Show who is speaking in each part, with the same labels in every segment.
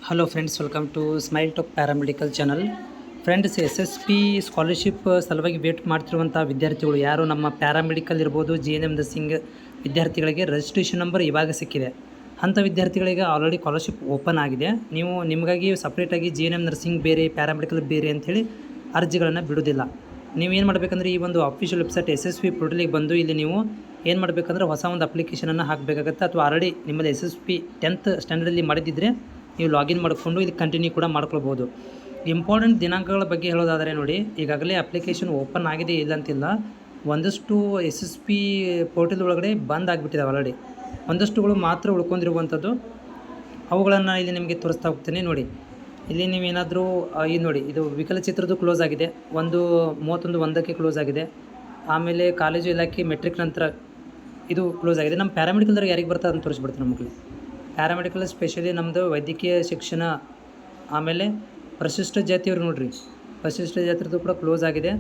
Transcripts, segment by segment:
Speaker 1: Hello friends, welcome to smile talk paramedical channel. Friends, SSP scholarship ಸಲುವಾಗಿ wait ಮಾಡ್ತಿರುವಂಥ ವಿದ್ಯಾರ್ಥಿಗಳು ಯಾರು ನಮ್ಮ ಪ್ಯಾರಾಮೆಡಿಕಲ್ ಇರ್ಬೋದು, GNM ನರ್ಸಿಂಗ್ ವಿದ್ಯಾರ್ಥಿಗಳಿಗೆ ರಿಜಿಸ್ಟ್ರೇಷನ್ ನಂಬರ್ ಇವಾಗ ಸಿಕ್ಕಿದೆ. ಅಂಥ ವಿದ್ಯಾರ್ಥಿಗಳಿಗೆ ಆಲ್ರೆಡಿ ಸ್ಕಾಲರ್ಶಿಪ್ ಓಪನ್ ಆಗಿದೆ. ನೀವು ನಿಮಗಾಗಿ ಸಪ್ರೇಟಾಗಿ GNM ನರ್ಸಿಂಗ್ ಬೇರೆ, ಪ್ಯಾರಾಮೆಡಿಕಲ್ ಬೇರೆ ಅಂಥೇಳಿ ಅರ್ಜಿಗಳನ್ನು ಬಿಡೋದಿಲ್ಲ. ನೀವೇನು ಮಾಡಬೇಕಂದ್ರೆ ಈ ಒಂದು ಅಫಿಷಿಯಲ್ ವೆಬ್ಸೈಟ್ SSP ಪೋರ್ಟಲಿಗೆ ಬಂದು ಇಲ್ಲಿ ನೀವು ಏನು ಮಾಡಬೇಕಂದ್ರೆ ಹೊಸ ಒಂದು ಅಪ್ಲಿಕೇಶನನ್ನು ಹಾಕಬೇಕಾಗತ್ತೆ. ಅಥವಾ ಆಲ್ರೆಡಿ ನಿಮ್ಮಲ್ಲಿ SSP 10th ಸ್ಟ್ಯಾಂಡರ್ಡಲ್ಲಿ ಮಾಡಿದ್ದಿದ್ರೆ ನೀವು ಲಾಗಿನ್ ಮಾಡಿಕೊಂಡು ಇಲ್ಲಿ ಕಂಟಿನ್ಯೂ ಕೂಡ ಮಾಡ್ಕೊಳ್ಬೋದು. ಇಂಪಾರ್ಟೆಂಟ್ ದಿನಾಂಕಗಳ ಬಗ್ಗೆ ಹೇಳೋದಾದರೆ ನೋಡಿ, ಈಗಾಗಲೇ ಅಪ್ಲಿಕೇಶನ್ ಓಪನ್ ಆಗಿದೆ ಇಲ್ಲ ಅಂತಿಲ್ಲ. ಒಂದಷ್ಟು SSP ಪೋರ್ಟಲ್ ಒಳಗಡೆ ಬಂದ್ ಆಗಿಬಿಟ್ಟಿದ್ದಾವೆ ಆಲ್ರೆಡಿ. ಒಂದಷ್ಟುಗಳು ಮಾತ್ರ ಉಳ್ಕೊಂಡಿರುವಂಥದ್ದು. ಅವುಗಳನ್ನು ಇಲ್ಲಿ ನಿಮಗೆ ತೋರಿಸ್ತಾ ಹೋಗ್ತೀನಿ ನೋಡಿ. ಇಲ್ಲಿ ನೀವೇನಾದರೂ ಇದು ನೋಡಿ, ಇದು ವಿಕಲಚೇತನದ್ದು ಕ್ಲೋಸ್ ಆಗಿದೆ. 31/1ಕ್ಕೆ ಕ್ಲೋಸ್ ಆಗಿದೆ. ಆಮೇಲೆ ಕಾಲೇಜು ಇಲಾಖೆ ಮೆಟ್ರಿಕ್ ನಂತರ ಇದು ಕ್ಲೋಸ್ ಆಗಿದೆ. ನಮ್ಮ ಪ್ಯಾರಾಮೆಡಿಕಲ್ದಾಗ ಯಾರಿಗೆ ಬರ್ತದೆ ಅಂತ ತೋರಿಸ್ಬಿಡ್ತೀನಿ ನಮಗೆ. ಪ್ಯಾರಾಮೆಡಿಕಲ್ ಸ್ಪೆಷಲಿ ನಮ್ಮದು ವೈದ್ಯಕೀಯ ಶಿಕ್ಷಣ, ಆಮೇಲೆ ಪರಿಶಿಷ್ಟ ಜಾತಿಯವರು ನೋಡಿರಿ, ಪರಿಶಿಷ್ಟ ಜಾತಿಯದ್ದು ಕೂಡ ಕ್ಲೋಸ್ ಆಗಿದೆ.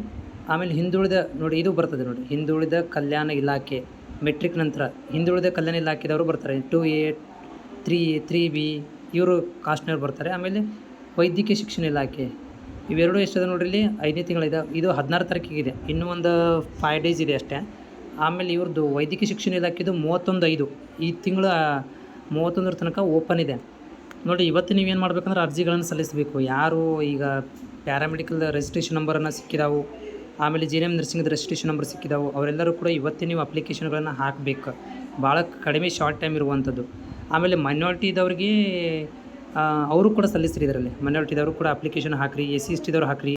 Speaker 1: ಆಮೇಲೆ ಹಿಂದುಳಿದ ನೋಡಿ, ಇದು ಬರ್ತದೆ ನೋಡಿ, ಹಿಂದುಳಿದ ಕಲ್ಯಾಣ ಇಲಾಖೆ ಮೆಟ್ರಿಕ್ ನಂತರ ಹಿಂದುಳಿದ ಕಲ್ಯಾಣ ಇಲಾಖೆದವರು ಬರ್ತಾರೆ. 2A 3B ಇವರು ಕಾಸ್ಟ್ನವ್ರು ಬರ್ತಾರೆ. ಆಮೇಲೆ ವೈದ್ಯಕೀಯ ಶಿಕ್ಷಣ ಇಲಾಖೆ ಇವೆರಡು ಎಷ್ಟಿದೆ ನೋಡ್ರಿ, ಇಲ್ಲಿ 5ನೇ ತಿಂಗಳಿದೆ. ಇದು 16 ತಾರೀಕಿಗಿದೆ, ಇನ್ನೂ ಒಂದು 5 ಡೇಸ್ ಇದೆ ಅಷ್ಟೇ. ಆಮೇಲೆ ಇವ್ರದ್ದು ವೈದ್ಯಕೀಯ ಶಿಕ್ಷಣ ಇಲಾಖೆದು 31/5 ಈ ತಿಂಗಳ 31 ತನಕ ಓಪನ್ ಇದೆ ನೋಡಿ. ಇವತ್ತು ನೀವೇನು ಮಾಡಬೇಕಂದ್ರೆ ಅರ್ಜಿಗಳನ್ನು ಸಲ್ಲಿಸಬೇಕು. ಯಾರು ಈಗ ಪ್ಯಾರಾಮೆಡಿಕಲ್ ರಿಜಿಸ್ಟ್ರೇಷನ್ ನಂಬರನ್ನು ಸಿಕ್ಕಿದಾವು, ಆಮೇಲೆ GNM ನರ್ಸಿಂಗ್ದು ರಿಜಿಸ್ಟ್ರೇಷನ್ ನಂಬರ್ ಸಿಕ್ಕಿದಾವು, ಅವರೆಲ್ಲರೂ ಕೂಡ ಇವತ್ತೇ ನೀವು ಅಪ್ಲಿಕೇಶನ್ಗಳನ್ನು ಹಾಕಬೇಕು. ಭಾಳ ಕಡಿಮೆ ಶಾರ್ಟ್ ಟೈಮ್ ಇರುವಂಥದ್ದು. ಆಮೇಲೆ ಮೈನಾರಿಟಿದವ್ರಿಗೆ ಅವರು ಕೂಡ ಸಲ್ಲಿಸ್ರಿ. ಇದರಲ್ಲಿ ಮೈನಾರಿಟಿದವರು ಕೂಡ ಅಪ್ಲಿಕೇಶನ್ ಹಾಕಿರಿ. SC ST ದವ್ರು ಹಾಕಿರಿ.